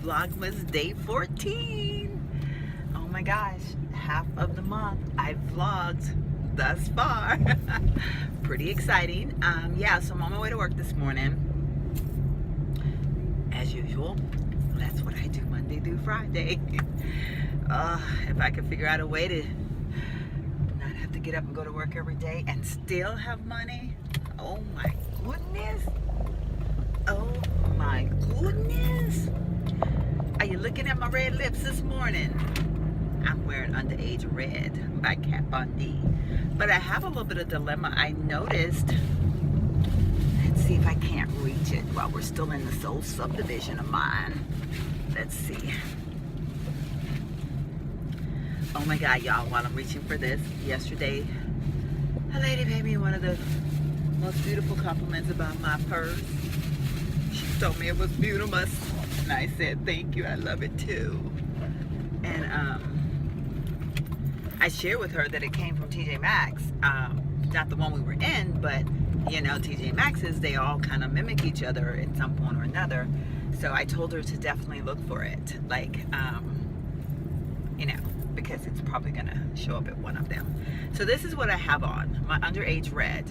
Vlogmas day 14. Oh my gosh, half of the month I've vlogged thus far. Pretty exciting. Yeah, so I'm on my way to work this morning. As usual, that's what I do Monday through Friday. If I could figure out a way to not have to get up and go to work every day and still have money. Oh my goodness. Oh my goodness. Are you looking at my red lips this morning? I'm wearing Underage Red by Kat Von D. But I have a little bit of dilemma. I noticed, let's see if I can't reach it while we're still in this old subdivision of mine. Let's see. Oh my God, y'all, while I'm reaching for this, yesterday, a lady paid me one of the most beautiful compliments about my purse. She told me it was beautiful, and I said, thank you, I love it too. And I shared with her that it came from TJ Maxx, not the one we were in, but you know, TJ Maxx's, they all kind of mimic each other at some point or another. So I told her to definitely look for it, like, you know, because it's probably gonna show up at one of them. So this is what I have on, my Underage Red.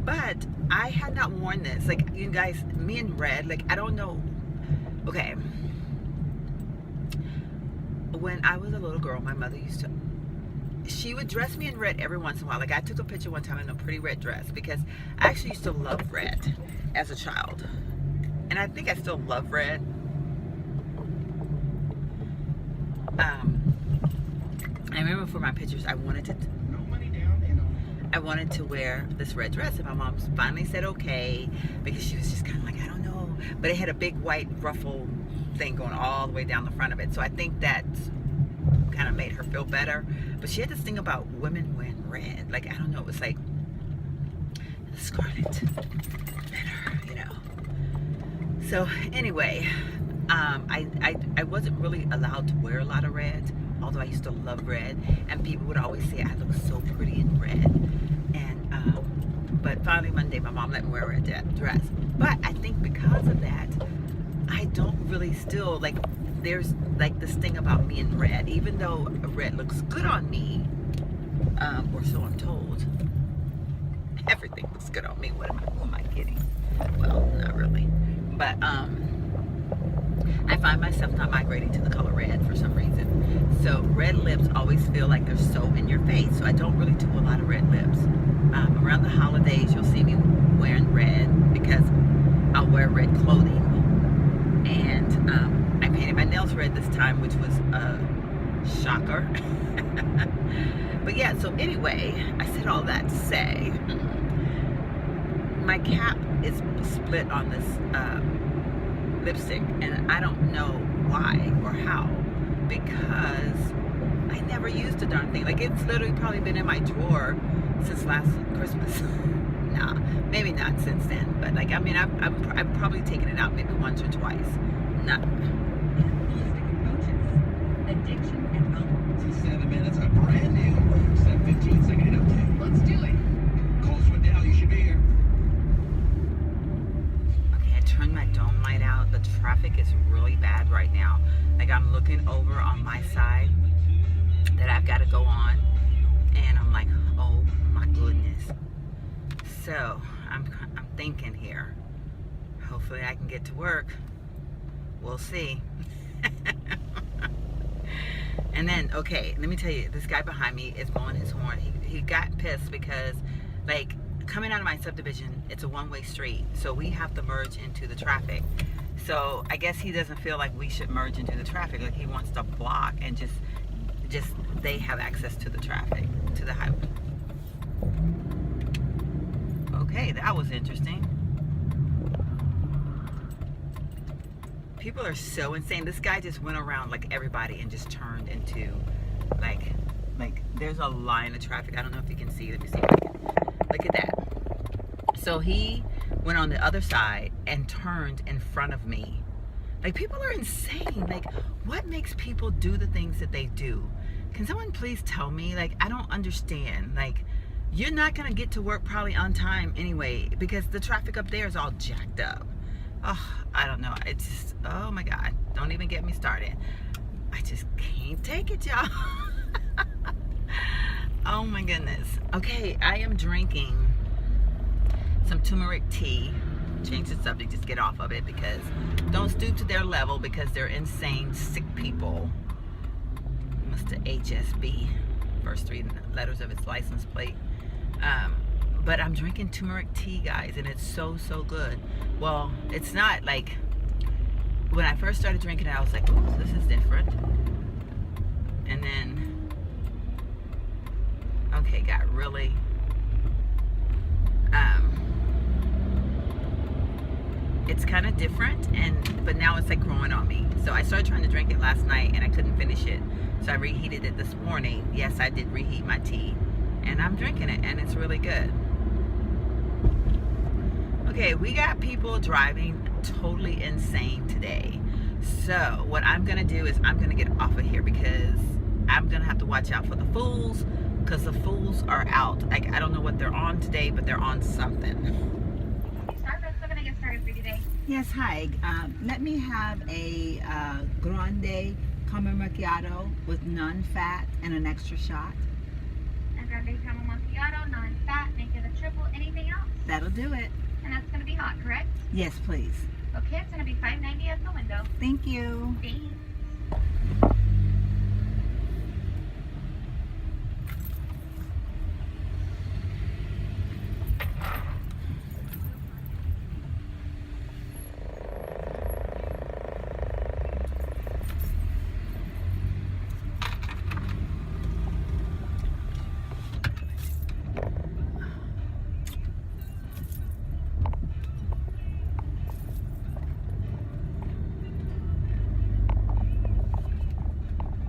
But I had not worn this. Like, you guys, me in red, like, I don't know. Okay. When I was a little girl, my mother used to, she would dress me in red every once in a while. Like, I took a picture one time in a pretty red dress because I actually used to love red as a child. And I think I still love red. I remember for my pictures, I wanted to wear this red dress, and my mom finally said okay, because she was just kind of like, I don't know, but it had a big white ruffle thing going all the way down the front of it, so I think that kind of made her feel better. But she had this thing about women wearing red, like, I don't know, it was like scarlet letter, you know. So anyway, I wasn't really allowed to wear a lot of red, although I used to love red, and people would always say I look so pretty in red. And but finally one day my mom let me wear a red dress. But I think because of that, I don't really still, like, there's like this thing about me in red, even though red looks good on me, or so I'm told. Everything looks good on me. Who am I kidding? Well, not really. But I find myself not migrating to the color red for some reason. So red lips always feel like they're so in your face. So I don't really do a lot of red lips. Around the holidays, you'll see me wearing red because I'll wear red clothing. And I painted my nails red this time, which was a shocker. But yeah, so anyway, I said all that to say, my cap is split on this lipstick, and I don't know why or how, because I never used the darn thing. Like, it's literally probably been in my drawer since last Christmas. Nah, maybe not since then, but like, I mean, I've probably taken it out maybe once or twice. Nah. Addiction and alcohol. 7 minutes, a brand new 15-second update. Let's do it. Close one down, you should be here. Okay, I turned my dome light out. The traffic is really bad right now. Like, I'm looking over on my side that I've got to go on, and I'm like, oh my goodness. So I'm thinking here, hopefully I can get to work. We'll see. And then, okay, let me tell you, this guy behind me is blowing his horn. He got pissed because, like, coming out of my subdivision, it's a one-way street, so we have to merge into the traffic. So I guess he doesn't feel like we should merge into the traffic. Like, he wants to block and just they have access to the traffic, to the highway. Okay, that was interesting. People are so insane. This guy just went around like everybody and just turned into like there's a line of traffic. I don't know if you can see. Let me see if I can. Look at that. So he went on the other side and turned in front of me. Like, people are insane. Like, what makes people do the things that they do? Can someone please tell me? Like, I don't understand. Like, you're not gonna get to work probably on time anyway, because the traffic up there is all jacked up. Oh, I don't know. It's just, oh my God. Don't even get me started. I just can't take it, y'all. Oh my goodness. Okay, I am drinking some turmeric tea. Change the subject, just get off of it, because don't stoop to their level, because they're insane, sick people. Mr. HSB, first 3 letters of its license plate. But I'm drinking turmeric tea, guys, and it's so good. Well, it's not like, when I first started drinking it, I was like, oh, this is different. And then, okay, got really, it's kind of different, but now it's like growing on me. So I started trying to drink it last night and I couldn't finish it. So I reheated it this morning. Yes, I did reheat my tea, and I'm drinking it, and it's really good. Okay, we got people driving totally insane today. So what I'm gonna do is I'm gonna get off of here, because I'm gonna have to watch out for the fools, because the fools are out. Like, I don't know what they're on today, but they're on something. Starbucks, I'm gonna get started for you today. Yes, hi. Let me have a grande caramel macchiato with non-fat and an extra shot. And grande caramel macchiato, non-fat, make it a triple. Anything else? That'll do it. And that's gonna be hot, correct? Yes, please. Okay, it's gonna be $5.90 at the window. Thank you. Thanks.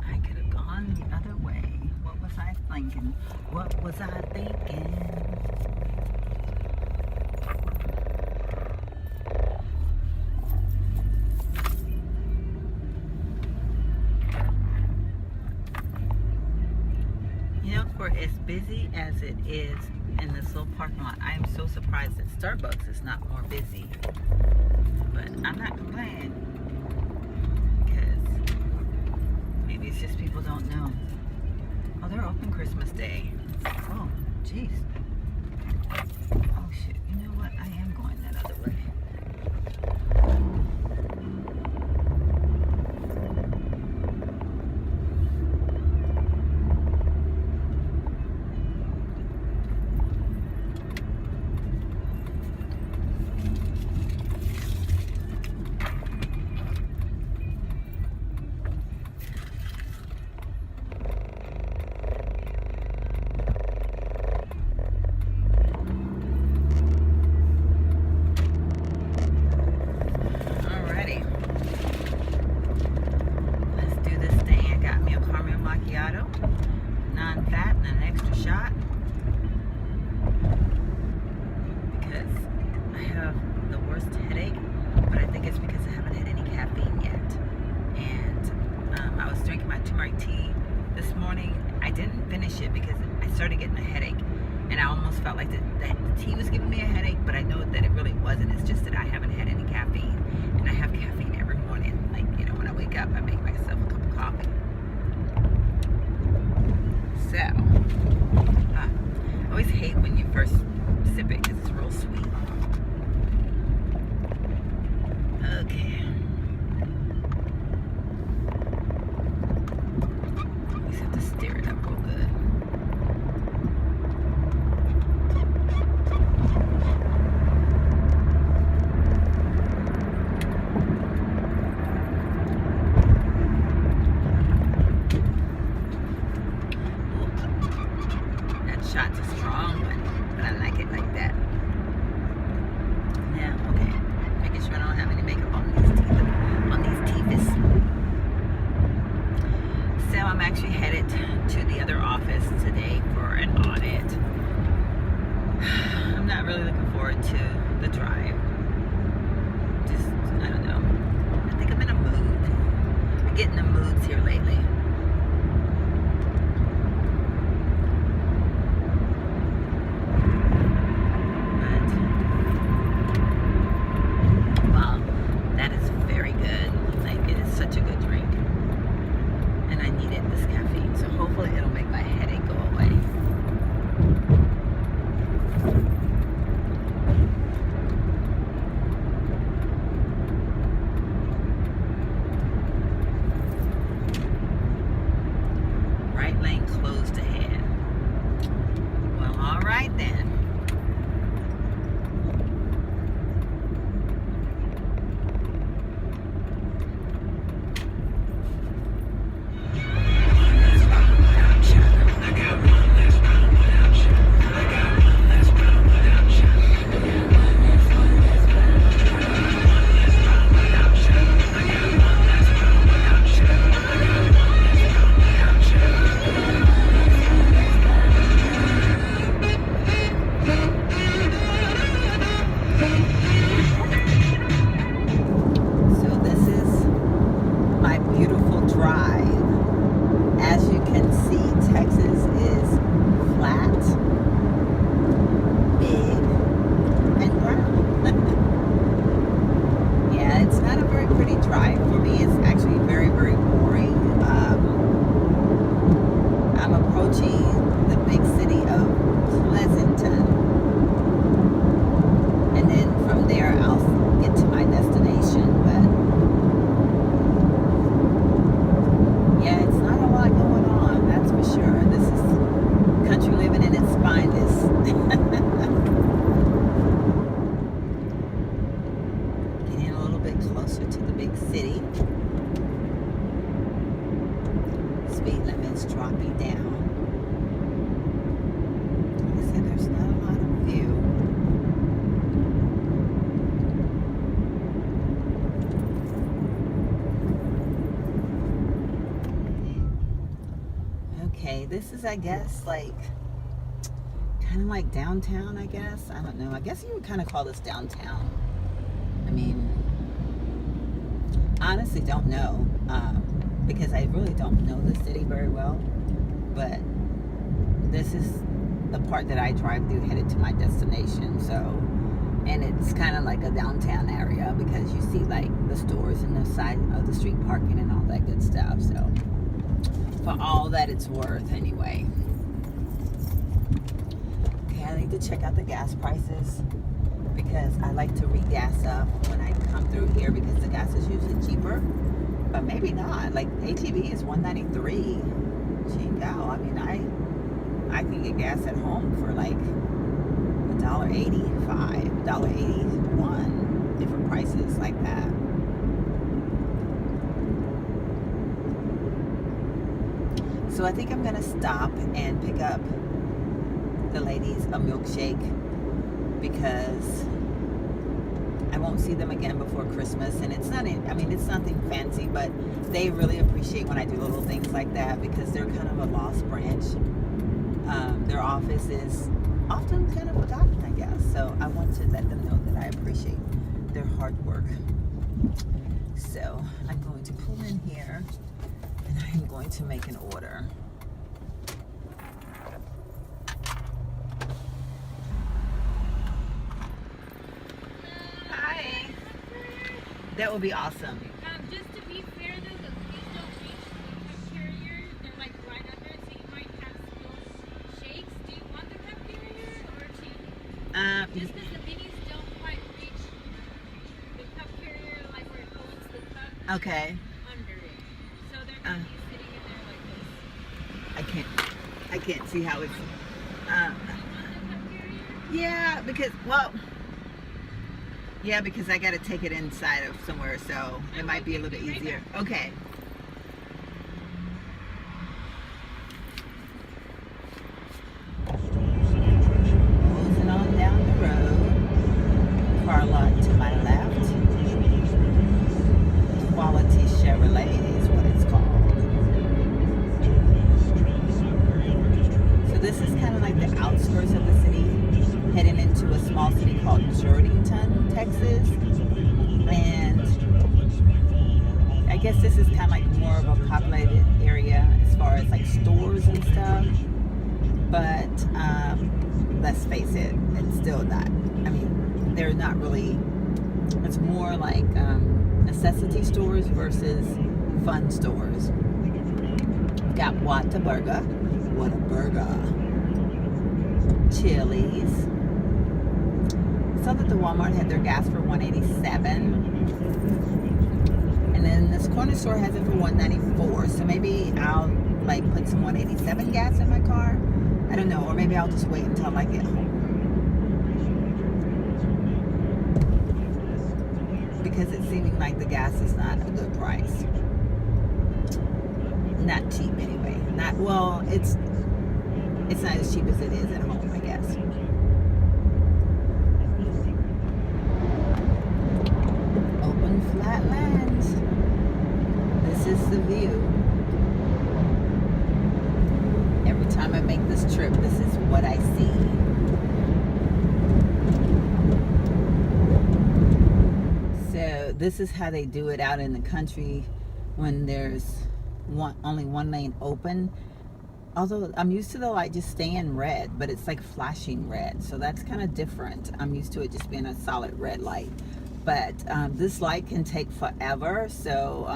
I could have gone the other way. What was I thinking? What was I thinking? You know, for as busy as it is in this little parking lot, I am so surprised that Starbucks is not more busy. But I'm not complaining, because maybe it's just people don't know. Oh, they're open Christmas Day. Oh, jeez. Oh, shit. You know what? I am going that other way. Alrighty. Let's do this thing. I got me a caramel macchiato, non-fat, and an extra shot, because I have the worst headache, but I think it's because I haven't had any caffeine yet. And I was drinking my turmeric tea this morning. I didn't finish it because I started getting a headache, and I almost felt like the tea was giving me a headache, but I know that it really wasn't. It's just that I haven't had any caffeine, and I have caffeine every morning. Like, you know, when I wake up, I make myself a cup of coffee. So, I always hate when you first sip it because it's real sweet. Okay. You just have to stir it up real good. That shot's a strong one, but I like it like that. Now, okay, making sure I don't have any makeup on these teeth. So I'm actually headed to the other office today for an audit. I'm not really looking forward to the drive. Just, I don't know. I think I'm in a mood. I'm getting the moods here lately. But, well, needed this caffeine, so hopefully it'll make my headache go away. Right lane closed ahead. Well, all right then. So this is my beautiful drive. As you can see, Texas is flat, big, and brown. Yeah, it's not a very pretty drive for me. It's actually very, very boring. I'm approaching the big city of Pleasanton, and then from there I'll get to my destination. But yeah, it's not a lot going on, that's for sure. This is country living in its finest. Getting a little bit closer to the big city. Speed limit's dropping down. Like I said, there's not a lot of view. Okay, this is, I guess, like kind of like downtown, I guess. I don't know. I guess you would kind of call this downtown. I mean, honestly don't know, because I really don't know the city very well. But this is the part that I drive through headed to my destination. So, and it's kind of like a downtown area because you see like the stores and the side of the street parking and all that good stuff. So, for all that it's worth, anyway. Okay, I need to check out the gas prices because I like to re-gas up when I come through here because the gas is usually cheaper. But maybe not. Like ATV is $1.93. Chingo. I mean, I can get gas at home for like $1.85, $1.81, different prices like that. So I think I'm gonna stop and pick up the ladies a milkshake because I won't see them again before Christmas, and it's not, I mean, it's nothing fancy, but they really appreciate when I do little things like that because they're kind of a lost branch. Their office is often kind of forgotten, I guess. So I want to let them know that I appreciate their hard work. So I'm going to pull in here and I'm going to make an order. Hi. That would be awesome. Just to be fair though, the please don't reach the cup carrier. They're like right under it, so you might have still shakes. Do you want the cup carrier or to? Just because the minis don't quite reach the cup carrier, like where it holds the cup. Okay. Under it, so they're gonna be sitting in there like this. I can't see how it's. Do you want the cup carrier? Yeah, because, well, yeah, because I got to take it inside of somewhere, so it might be a little easier. Okay. Closing on down the road. Car lot to my left. Quality Chevrolet is what it's called. So this is kind of like the outskirts of the city, heading into a small city called Jordanton, Texas. And I guess this is kind of like more of a populated area as far as like stores and stuff. But let's face it, it's still not. I mean, they're not really, it's more like necessity stores versus fun stores. Got Whataburger. Chili's. Saw that the Walmart had their gas for $1.87. And then this corner store has it for $1.94. So maybe I'll like put some $1.87 gas in my car. I don't know. Or maybe I'll just wait until I get home. Because it's seeming like the gas is not a good price. Not cheap anyway. It's not as cheap as it is at home, I guess. Open flatlands. This is the view. Every time I make this trip, this is what I see. So this is how they do it out in the country when there's only one lane open. Although I'm used to the light just staying red, but it's like flashing red, so that's kind of different. I'm used to it just being a solid red light, but this light can take forever. So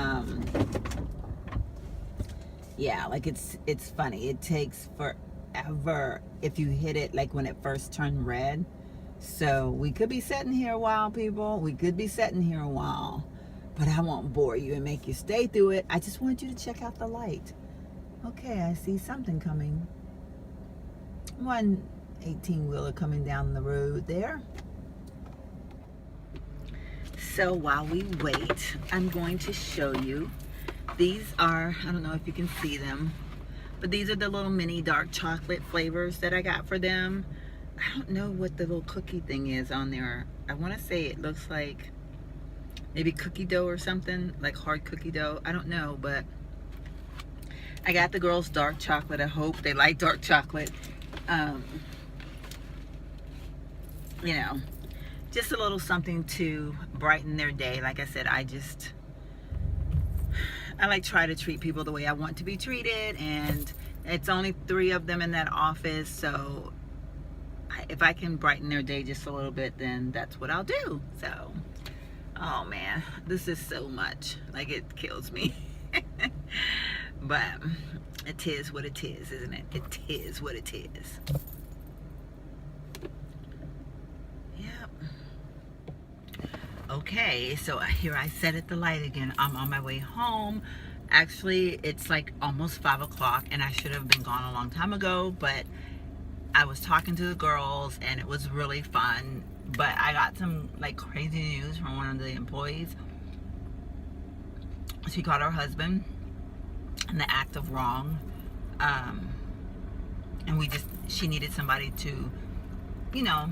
yeah, like it's funny. It takes forever if you hit it like when it first turned red. So we could be sitting here a while, people. We could be sitting here a while, but I won't bore you and make you stay through it. I just want you to check out the light. Okay, I see something coming. One 18-wheeler coming down the road there. So while we wait, I'm going to show you. These are, I don't know if you can see them, but these are the little mini dark chocolate flavors that I got for them. I don't know what the little cookie thing is on there. I want to say it looks like maybe cookie dough or something, like hard cookie dough. I don't know, but I got the girls dark chocolate. I hope they like dark chocolate. You know, just a little something to brighten their day. Like I said, I like try to treat people the way I want to be treated, and it's only 3 of them in that office, so if I can brighten their day just a little bit, then that's what I'll do. So, oh man, this is so much. Like, it kills me. But it is what it is, isn't it? It is what it is. Yep. Okay, so here I set at the light again. I'm on my way home. Actually, it's like almost 5 o'clock, and I should have been gone a long time ago, but I was talking to the girls, and it was really fun. But I got some like crazy news from one of the employees. She caught her husband in the act of wrong, and she needed somebody to, you know,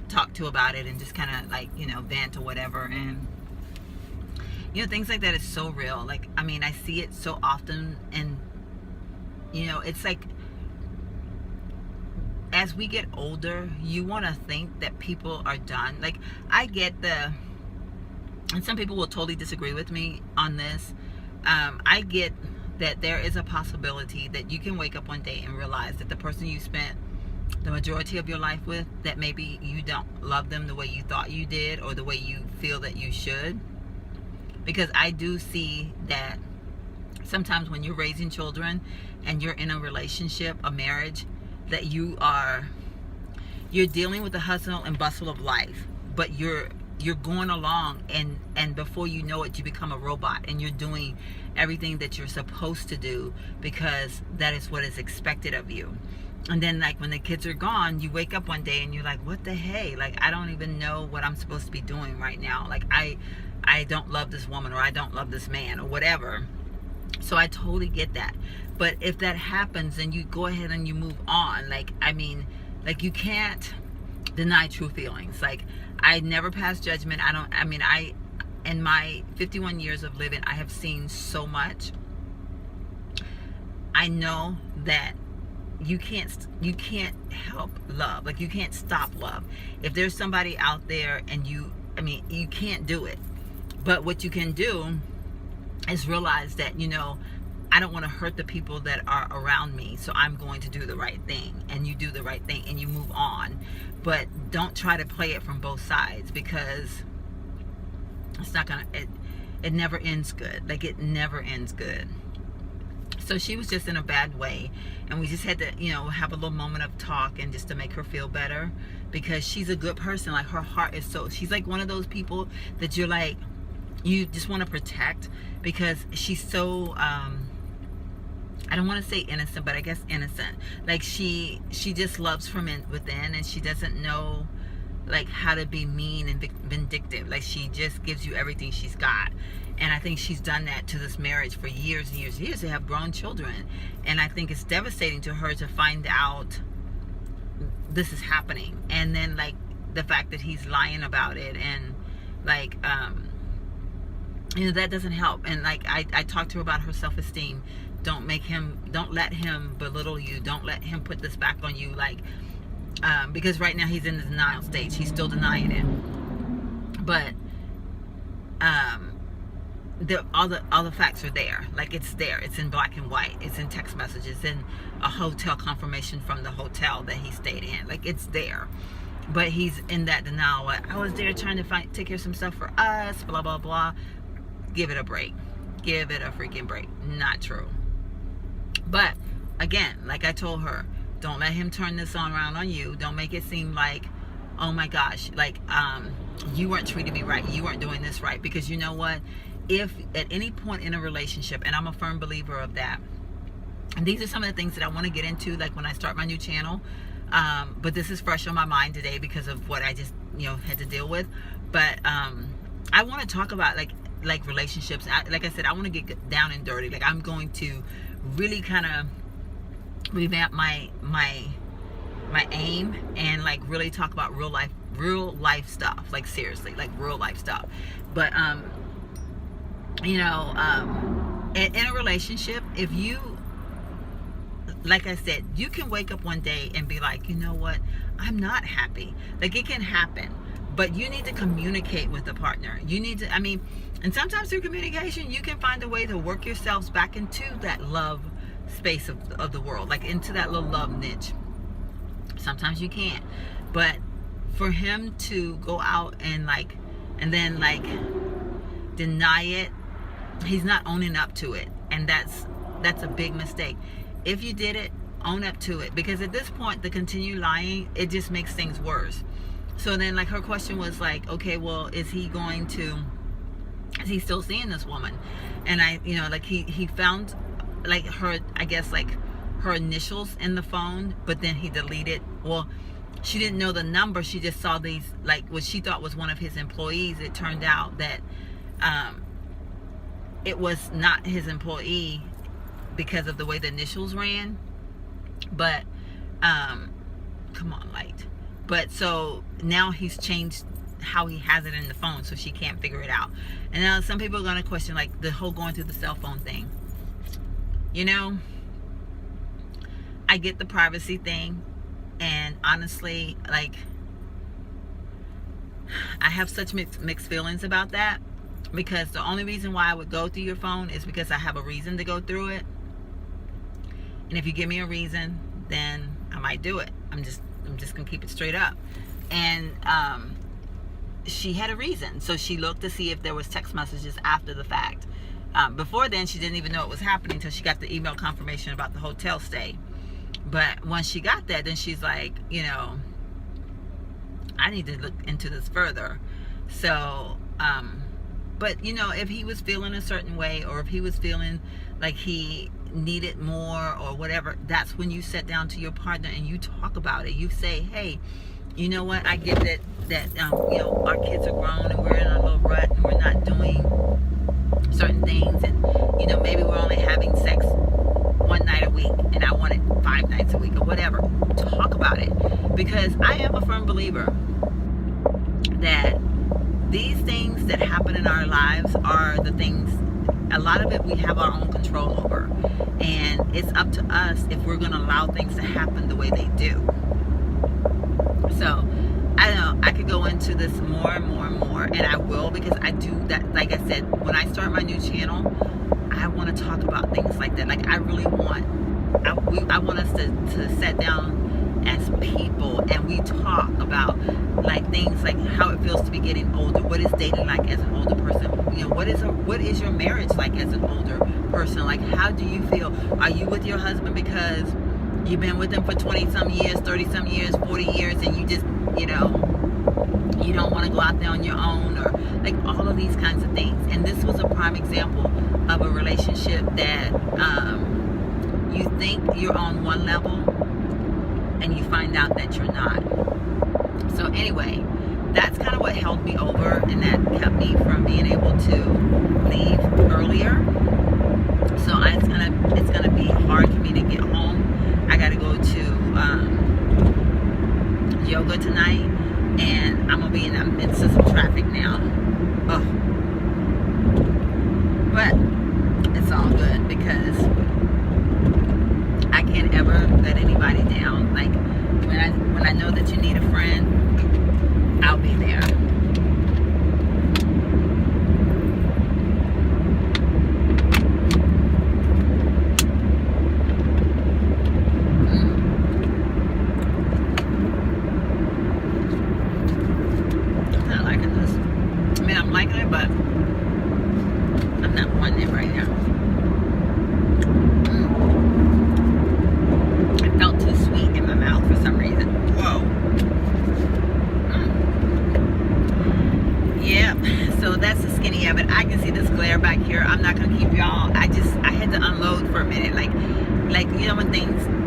talk to about it and just kind of like, you know, vent or whatever. And you know, things like that is so real. Like, I mean, I see it so often, and you know, it's like as we get older, you want to think that people are done. Like, I get and some people will totally disagree with me on this. I get that there is a possibility that you can wake up one day and realize that the person you spent the majority of your life with, that maybe you don't love them the way you thought you did or the way you feel that you should. Because I do see that sometimes when you're raising children and you're in a relationship, a marriage, that you're dealing with the hustle and bustle of life, but you're going along, and before you know it, you become a robot, and you're doing everything that you're supposed to do because that is what is expected of you. And then, like, when the kids are gone, you wake up one day and you're like, what the hey? Like, I don't even know what I'm supposed to be doing right now. Like, I don't love this woman, or I don't love this man, or whatever. So I totally get that. But if that happens, then you go ahead and you move on. Like, I mean, like, you can't deny true feelings. Like, I never pass judgment. In my 51 years of living, I have seen so much. I know that you can't help love. Like, you can't stop love. If there's somebody out there and you can't do it. But what you can do is realize that, you know, I don't want to hurt the people that are around me, so I'm going to do the right thing. And you do the right thing and you move on. But don't try to play it from both sides, because it's not gonna, it never ends good. Like, it never ends good. So she was just in a bad way, and we just had to, you know, have a little moment of talk and just to make her feel better, because she's a good person. Like, her heart is so, she's like one of those people that you're like, you just want to protect, because she's so I don't want to say innocent, but I guess innocent. Like, she just loves from within, and she doesn't know like how to be mean and vindictive. Like, she just gives you everything she's got. And I think she's done that to this marriage for years and years and years. They have grown children, and I think it's devastating to her to find out this is happening, and then like the fact that he's lying about it, and like you know, that doesn't help. And like I talked to her about her self-esteem. Don't let him belittle you. Don't let him put this back on you. Like, because right now he's in the denial stage. He's still denying it. But all the facts are there. Like, it's there. It's in black and white. It's in text messages, in a hotel confirmation from the hotel that he stayed in. Like, it's there. But he's in that denial. Like, I was there trying to take care of some stuff for us, blah, blah, blah. Give it a break. Give it a freaking break. Not true. But again, like I told her, don't let him turn this on around on you. Don't make it seem like, oh my gosh, like you weren't treating me right. You weren't doing this right. Because you know what? If at any point in a relationship, and I'm a firm believer of that, and these are some of the things that I want to get into, like when I start my new channel, but this is fresh on my mind today because of what I just, you know, had to deal with. But I want to talk about like relationships. Like I said, I want to get down and dirty. Like, I'm going to really kind of revamp my aim, and like really talk about real life stuff. Like, seriously, like real life stuff. But you know, in a relationship, if you, like I said, you can wake up one day and be like, you know what, I'm not happy. Like, it can happen. But you need to communicate with the partner. You need to, I mean, and sometimes through communication, you can find a way to work yourselves back into that love space of the world, like into that little love niche. Sometimes you can't. But for him to go out and like, and then like deny it, he's not owning up to it. And that's a big mistake. If you did it, own up to it. Because at this point, the continued lying, it just makes things worse. So then, like, her question was like, okay, well, is he still seeing this woman? And I, you know, like he found like her, I guess, like her initials in the phone, but then he deleted. Well, she didn't know the number. She just saw these, like, what she thought was one of his employees. It turned out that it was not his employee because of the way the initials ran. But come on, light. But so now he's changed how he has it in the phone, so she can't figure it out. And now some people are going to question, like, the whole going through the cell phone thing. You know, I get the privacy thing, and honestly, like, I have such mixed feelings about that, because the only reason why I would go through your phone is because I have a reason to go through it. And if you give me a reason, then I might do it. I'm just gonna keep it straight up. And she had a reason, so she looked to see if there was text messages after the fact. Before then, she didn't even know it was happening until she got the email confirmation about the hotel stay. But once she got that, then she's like, you know, I need to look into this further. So but you know, if he was feeling a certain way, or if he was feeling like he needed more or whatever, that's when you sit down to your partner and you talk about it. You say, hey, you know what, I get that you know, our kids are grown and we're in a little rut and we're not doing certain things, and you know, maybe we're only having sex one night a week and I want it 5 nights a week or whatever. Talk about it, because I am a firm believer that these things that happen in our lives are the things, a lot of it we have our own control over, and it's up to us if we're going to allow things to happen the way they do. So I don't know, I could go into this more and more and more, and I will, because I do that. Like I said, when I start my new channel, I want to talk about things like that. Like, I really want, I want us to sit down as people and we talk about like things like how it feels to be getting older. What is dating like as an older person? You know, what is your marriage like as an older person? Like, how do you feel? Are you with your husband because you've been with him for 20 some years, 30 some years, 40 years, and you just, you don't want to go out there on your own, or like all of these kinds of things. And this was a prime example of a relationship that you think you're on one level and you find out that you're not. So anyway, that's kind of what held me over, and that kept me from being able to leave earlier. So it's gonna be hard for me to get home. I gotta go to yoga tonight, and I'm gonna be in the midst of some traffic now. Ugh. But it's all good because I can't ever let anybody down. Like when I know that you need a friend, I'll be there. I'm not liking this. I mean, I'm liking it, but I'm not wanting it right now. It felt too sweet in my mouth for some reason. Whoa. Yeah, so that's the skinny of it. I can see this glare back here. I'm not gonna keep y'all. I had to unload for a minute. Like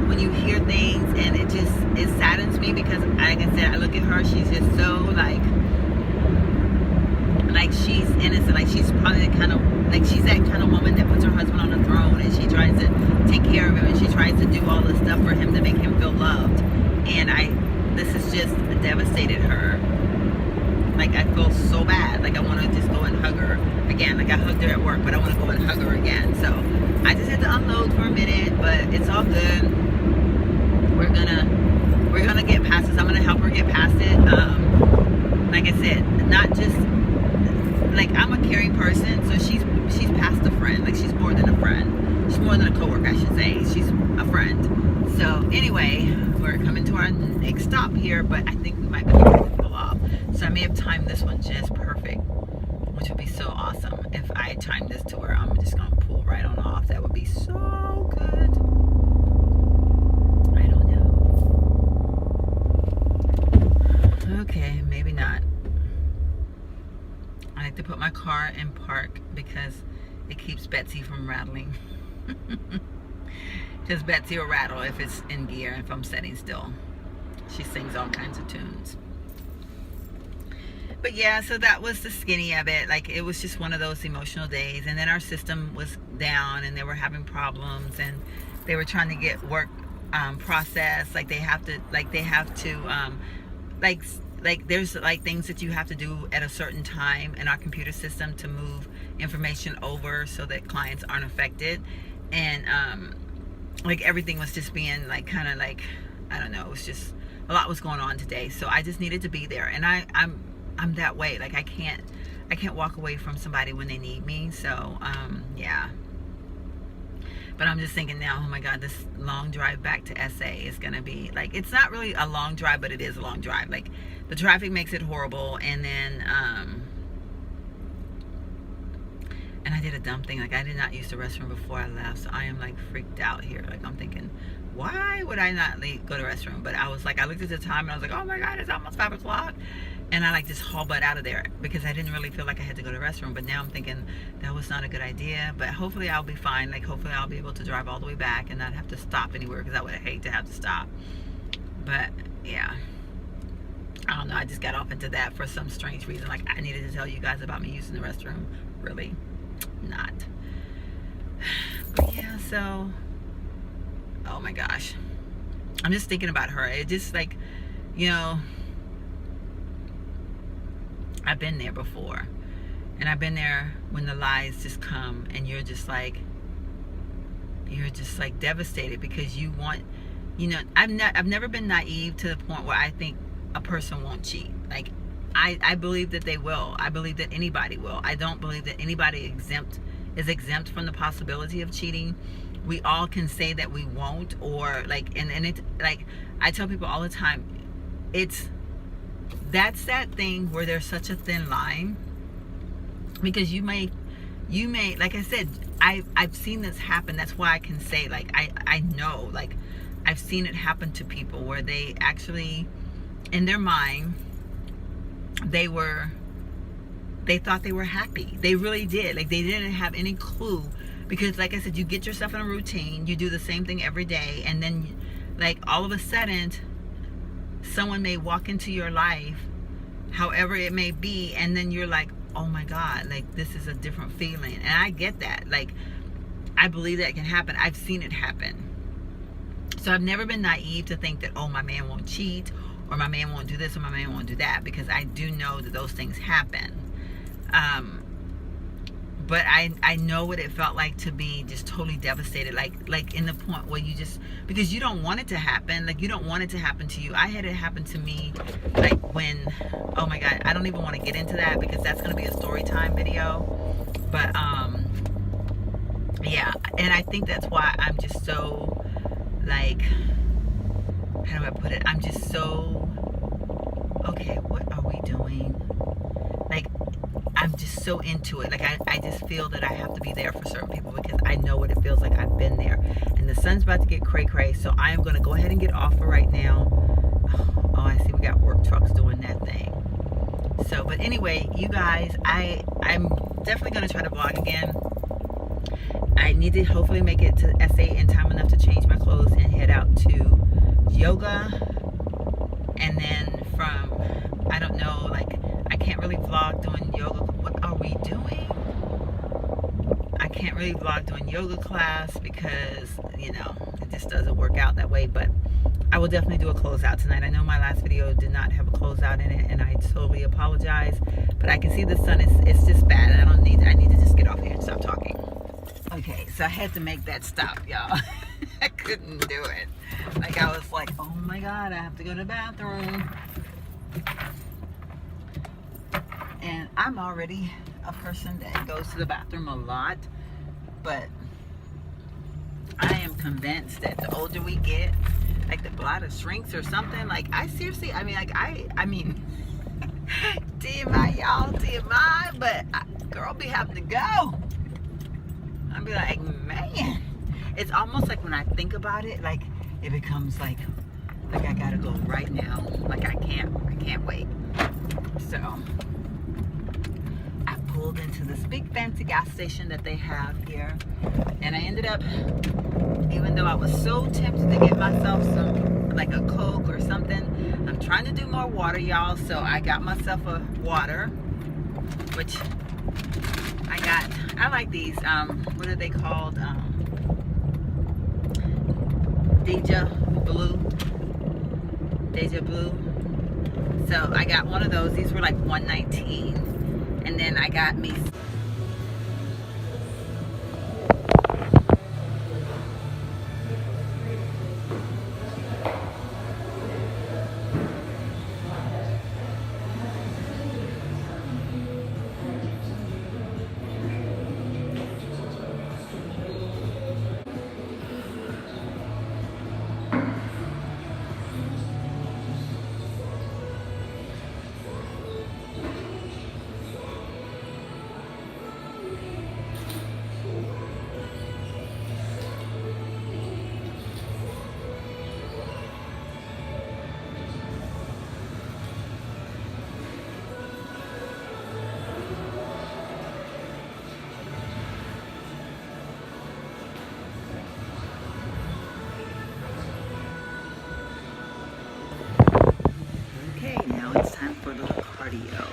when you hear things and it saddens me because, like I said, I look at her. She's just so like she's innocent. Like she's probably the kind of, like she's that kind of woman that puts her husband on the throne and she tries to take care of him and she tries to do all this stuff for him to make him feel loved. And this has just devastated her. Like I feel so bad. Like I want to just go and hug her again. Like I hugged her at work, but I want to go and hug her again. So I just had to unload for a minute, but it's all good. We're gonna get past this. I'm gonna help her get past it. Like I said, not just like I'm a caring person, so she's past a friend. Like she's more than a friend. She's more than a coworker, I should say. She's a friend. So anyway, we're coming to our next stop here, but I think we might be able to pull off. So I may have timed this one just perfect, which would be so awesome. If I timed this to where I'm just gonna pull right on off, that would be so good. I don't know. Okay, maybe not. I like to put my car in park because it keeps Betsy from rattling. Because Betsy will rattle if it's in gear, if I'm sitting still. She sings all kinds of tunes. But yeah, so that was the skinny of it. Like it was just one of those emotional days. And then our system was down and they were having problems and they were trying to get work processed. Like there's like things that you have to do at a certain time in our computer system to move information over so that clients aren't affected. And like everything was just being like kind of like, I don't know, it was just a lot was going on today. So I just needed to be there. And I'm that way. Like I can't walk away from somebody when they need me. So yeah. But I'm just thinking now, oh my God, this long drive back to SA is gonna be like, it's not really a long drive, but it is a long drive. Like the traffic makes it horrible. And then and I did a dumb thing. Like I did not use the restroom before I left, so I am like freaked out here. Like I'm thinking, why would I not go to the restroom? But I was like, I looked at the time and I was like, oh my God, it's almost 5 o'clock. And I like just haul butt out of there because I didn't really feel like I had to go to the restroom. But now I'm thinking that was not a good idea. But hopefully I'll be fine. Like hopefully I'll be able to drive all the way back and not have to stop anywhere, because I would hate to have to stop. But yeah, I don't know. I just got off into that for some strange reason. Like I needed to tell you guys about me using the restroom. Really not. But yeah, so oh my gosh, I'm just thinking about her. It just like, you know, I've been there before, and I've been there when the lies just come and you're just like devastated because you want, you know, I've never been naive to the point where I think a person won't cheat. Like I believe that they will. I believe that anybody will. I don't believe that anybody is exempt from the possibility of cheating. We all can say that we won't, or like, and it's like I tell people all the time, that's that thing where there's such a thin line, because you may, like I said, I've seen this happen. That's why I can say, like, I know, like, I've seen it happen to people where they actually, in their mind, they thought they were happy. They really did. Like, they didn't have any clue, because like I said, you get yourself in a routine, you do the same thing every day, and then like all of a sudden someone may walk into your life, however it may be, and then you're like, oh my God, like, this is a different feeling. And I get that. Like, I believe that can happen. I've seen it happen. So I've never been naive to think that, oh, my man won't cheat, or my man won't do this, or my man won't do that, because I do know that those things happen. But I know what it felt like to be just totally devastated, like in the point where you just, because you don't want it to happen, like, you don't want it to happen to you. I had it happen to me, like, when, oh my God, I don't even want to get into that, because that's going to be a story time video. But yeah, and I think that's why I'm just so, like, how do I put it, I'm just so, okay, what are we doing? Like, I'm just so into it. Like, I just feel that I have to be there for certain people, because I know what it feels like. I've been there. And the sun's about to get cray-cray, so I am going to go ahead and get off for right now. Oh, I see we got work trucks doing that thing. So, but anyway, you guys, I'm definitely going to try to vlog again. I need to hopefully make it to SA in time enough to change my clothes and head out to yoga. And then from, I don't know, like, I can't really vlog doing yoga. What are we doing? I can't really vlog doing yoga class because, you know, it just doesn't work out that way. But I will definitely do a closeout tonight. I know my last video did not have a closeout in it, and I totally apologize. But I can see the sun it's just bad, and I need to just get off here and stop talking. Okay, so I had to make that stop, y'all. I couldn't do it. Like, I was like, oh my God, I have to go to the bathroom. And I'm already a person that goes to the bathroom a lot, but I am convinced that the older we get, like, the bladder shrinks or something. Like, I seriously, I mean, like, I mean, TMI, y'all, TMI, but girl be having to go. I'll be like, man, it's almost like when I think about it, like, it becomes like I gotta go right now. Like, I can't wait. So I pulled into this big fancy gas station that they have here, and I ended up, even though I was so tempted to get myself some, like a Coke or something, I'm trying to do more water, y'all. So I got myself a water, which I like these, what are they called? Deja Blue. So I got one of those. These were like $1.19, and then I got me. Okay, now it's time for a little cardio.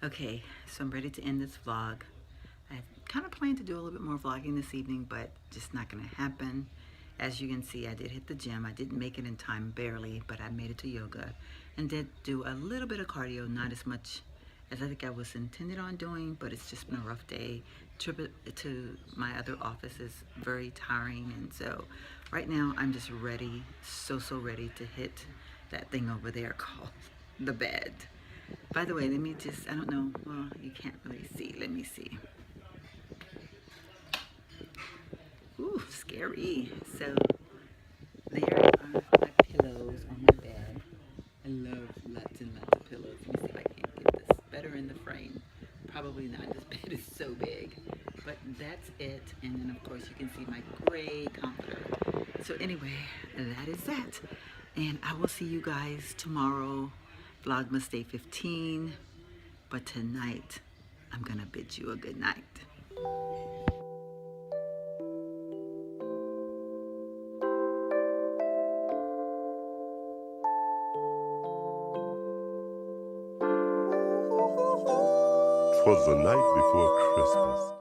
Okay, so I'm ready to end this vlog. I kind of planned to do a little bit more vlogging this evening, but just not going to happen. As you can see, I did hit the gym. I didn't make it in time, barely, but I made it to yoga and did do a little bit of cardio, not as much as I think I was intended on doing, but it's just been a rough day. trip to my other office is very tiring, and so right now I'm just ready, so ready to hit that thing over there called the bed. By the way, let me just, I don't know, well, you can't really see. Let me see. Ooh, scary. So there are my pillows on my bed. I love lots and lots of pillows. Let me see if I can't get this better in the frame. Probably not. This bed is so big. But that's it. And then, of course, you can see my gray comforter. So anyway, that is that. And I will see you guys tomorrow, Vlogmas Day 15. But tonight, I'm going to bid you a good night. Twas the night before Christmas.